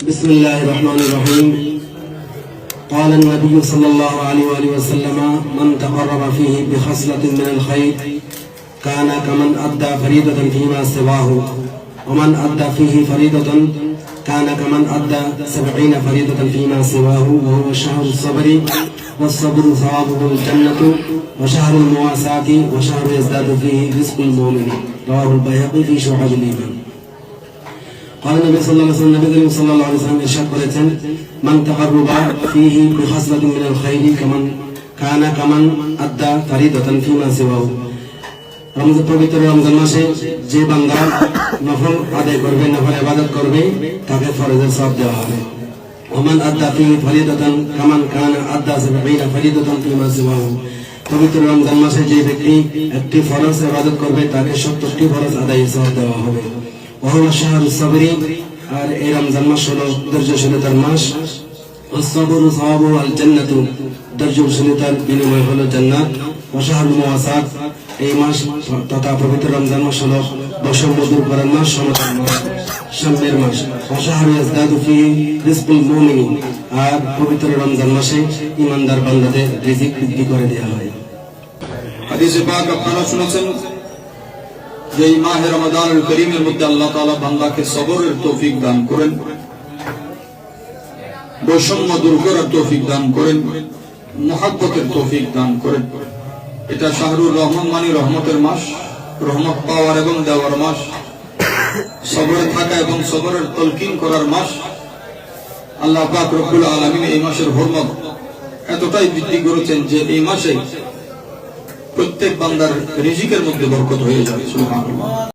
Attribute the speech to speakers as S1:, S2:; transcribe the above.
S1: بسم الله الرحمن الرحيم. قال النبي صلى الله عليه وآله وسلم: من تقرب فيه بخصلة من الخير كان كمن أدى فريضة فيما سواه، ومن أدى فيه فريضة كان كمن أدى 70 فريضة فيما سواه، وهو شهر الصبر، والصبر ثوابه الجنة، وشهر المواساة، وشهر يزداد فيه رزق المؤمن. رواه البيهقي في شعب الإيمان. قال النبي صلى الله عليه وسلم: النبي صلى الله عليه وسلم ইরশাদ করেছেন, মান তাকাররুবা ফীহি বিখাসলাতিন মিনাল খায়রি কানা কামান আদ্দা ফারিদাতান ফীমা সিওয়াহু। পবিত্র রমজান মাসে যে বান্দা নফল আদায় করবে, নফল ইবাদত করবে, তাকে ফরজের সওয়াব দেওয়া হবে। ওমান আদ্দা ফীহি ফারিদাতান কামান কানা আদ্দা 70 ফারিদাতান ফীমা সিওয়াহু। পবিত্র রমজান মাসে যে ব্যক্তি একটি ফরজ ইবাদত করবে, তাকে 70টি ফরজ আদায়ের সওয়াব দেওয়া হবে। وهو شهر الصبر، আর এই রমজান মাস হলো ধৈর্যশীলতার মাস। والصبر ثوابه الجنة, ধৈর্যশীলতার বিনিময় হলো জান্নাত। وشهر المواساة, এই মাস তথা পবিত্র রমজান মাস হলো বৈষম্য দূর করার মাস, সমতার মাস, সাম্যের মাস। وشهر يزداد فيه رزق المؤمن, আর পবিত্র রমজান মাসে ঈমানদার বান্দাদের রিজিক বৃদ্ধি করে দেওয়া হয়।
S2: হাদিসে পাক আপনারা শুনেছেন যে এই মাহে রমাদানুল করিমের মধ্যে আল্লাহ তাআলা বান্দাকে সবরের তৌফিক দান করেন, বৈষম্য দূর করার তৌফিক দান করেন, মুহাব্বতের তৌফিক দান করেন। এটা শাহরুর রহমান মানে রহমতের মাস, রহমত পাওয়ার এবং দেওয়ার মাস, সবরে থাকা এবং সবরের তলকিন করার মাস। আল্লাহ পাক রব্বুল আলামিন এই মাসের হরমত এতটাই বৃদ্ধি করেছেন যে এই মাসে প্রত্যেক বান্দার রিজিকের মধ্যে বরকত হয়ে যাবে। সুবহানাল্লাহ।